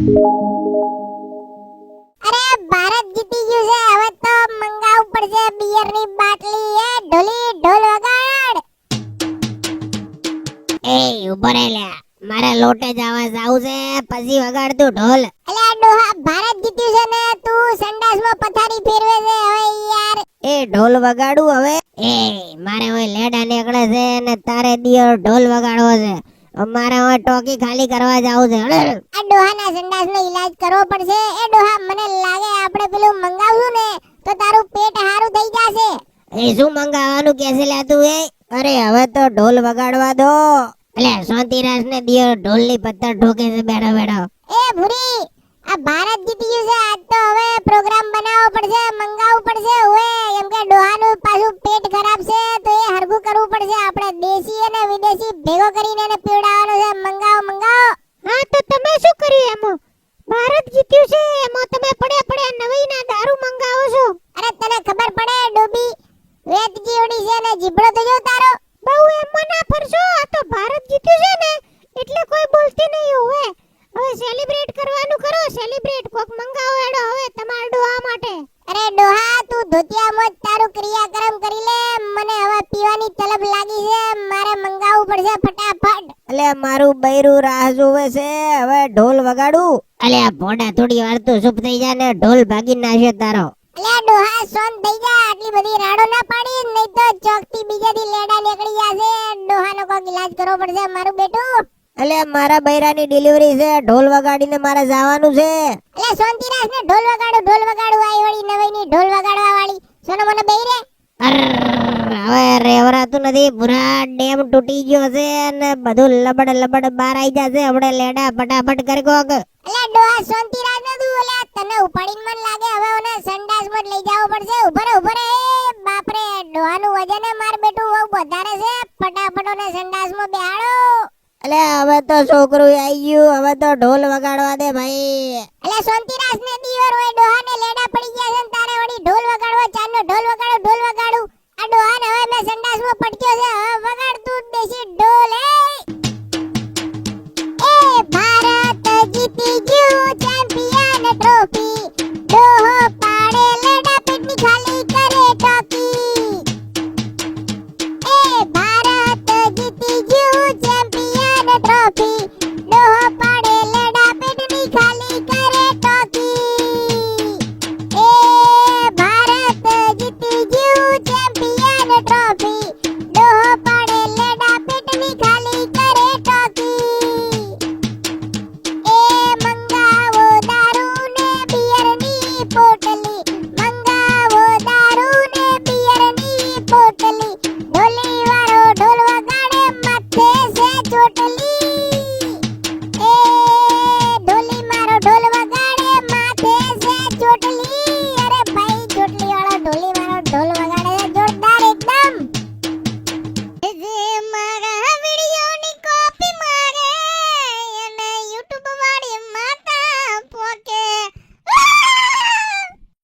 અરે ભારત જીતી ગયું છે, હવે તો મંગાવવું પડશે બિયરની બાટલી. એ ઢોલી ઢોલ વગાડ. એ ઉભો રે લ્યા, મારે લોટે જવા જાવું છે, પછી વગાડતું ઢોલ. અલ્યા ડોહા, ભારત જીત્યું છે ને તું સંડાસમાં પથારી ફેરવે છે હવે યાર. એ ઢોલ વગાડું હવે? એ મારે હવે લેડા નીકળે છે ને તારે દિયો ઢોલ વગાડવો છે. મારે હવે ટોકી ખાલી કરવા જાવું છે. આ ડોહાના સંડાસનો ઈલાજ કરવો પડશે. એ ડોહા, મને લાગે આપણે પેલું મંગાવશું ને તો તારું પેટ હારું થઈ જશે. એ શું મંગાવવાનું કે છે લ્યા તું? એ અરે હવે તો ઢોલ વગાડવા દો. એટલે સોંતીરાસ ને દિયો ઢોલ ની પત્તર ઠોકે છે બેઠો બેઠો. એ ભૂરી, આ ભારત જીતી ગયું છે, આજ તો હવે પ્રોગ્રામ બનાવવો પડશે, મંગાવવું પડશે. ઓએ એમ કે ડોહાનું પાછું પેટ ખરાબ છે તો એ હરગું કરવું પડશે. આપણે દેશી અને વિદેશી ભેગો કરીને એને પીવડાવવાનો છે. મંગાવો મંગાવો. હા તો તમે શું કર્યું એમાં? ભારત જીત્યું છે એમાં તમે પડ્યા નવીના દારૂ મંગાવો છો? અરે તને ખબર પડે ડોબી, વેત જીવડી છે ને જીભડો તો જો તારો. બહુ એમાં ના ફરશો, આ તો ભારત જીત્યું છે ને એટલે કોઈ બોલતી નહીં હોય. હવે સેલિબ્રેટ કરવાનું કરો, સેલિબ્રેટ કોક મંગાવો એડો હવે તમાર ડોહા માટે. અરે ડોહા, તું ધોતિયામાં જ તારું ક્રિયાકર્મ કરી લે. મને હવે પીવાની તલબ લાગી છે, મારે મંગાવવું પડશે ફટાફટ. અલે મારું બૈરું રાહ જોવે છે, હવે ઢોલ વગાડું. અલે આ ભોડા થોડી વાર તો ચૂપ થઈ જા ને ઢોલ ભાગી નાખે તારો. અલ્યા ડોહા, સોન થઈ જા, આટલી બધી રાડો ના પાડી, નહીં તો ચોકથી બીજેથી લેડા નીકળી જશે. ડોહાનો કોક ઈલાજ કરવો પડશે મારું બેટું. અલે મારા બૈરાની ડિલિવરી છે, ઢોલ વગાડીને મારે જવાનું છે. અલ્યા સોનતીરાસ ને ઢોલ વગાડું આઈ વળી નવઈની ઢોલ વગાડવા વાળી. સોનો મને બેહી રે. હવે રેવરાતું નથી, પૂરા ડેમ તૂટી ગયો છે ને બધું લબડ બહાર આવી જશે. હમણે લેડા ફટાફટ કરી કોક. અલ્યા ડોહા, સોનતીરાસ ને તું અલ્યા તને ઉપાડીને મન લાગે, હવે ઓને સંડાસમાં લઈ જવો પડશે. ઉભો રે. એ બાપ રે, ડોહાનું વજન માર બેટું બહુ વધારે છે. ફટાફટ ઓને સંડાસમાં બેહાડો. અલે હવે તો છોકરું આવી ગયું, હવે તો ઢોલ વગાડવા દે ભાઈ. અલ્યા સોનતીરાસ ને દીવર હોય, ડોહાને લેડા પડી ગયા છે ને તારે વળી ઢોલ વગાડવો. ચારનો ઢોલ વગાડું. આ ડોહાને હવે મેં સંડાસમાં પટક્યો છે, હવે વગાડ તું દેશી ઢોલ.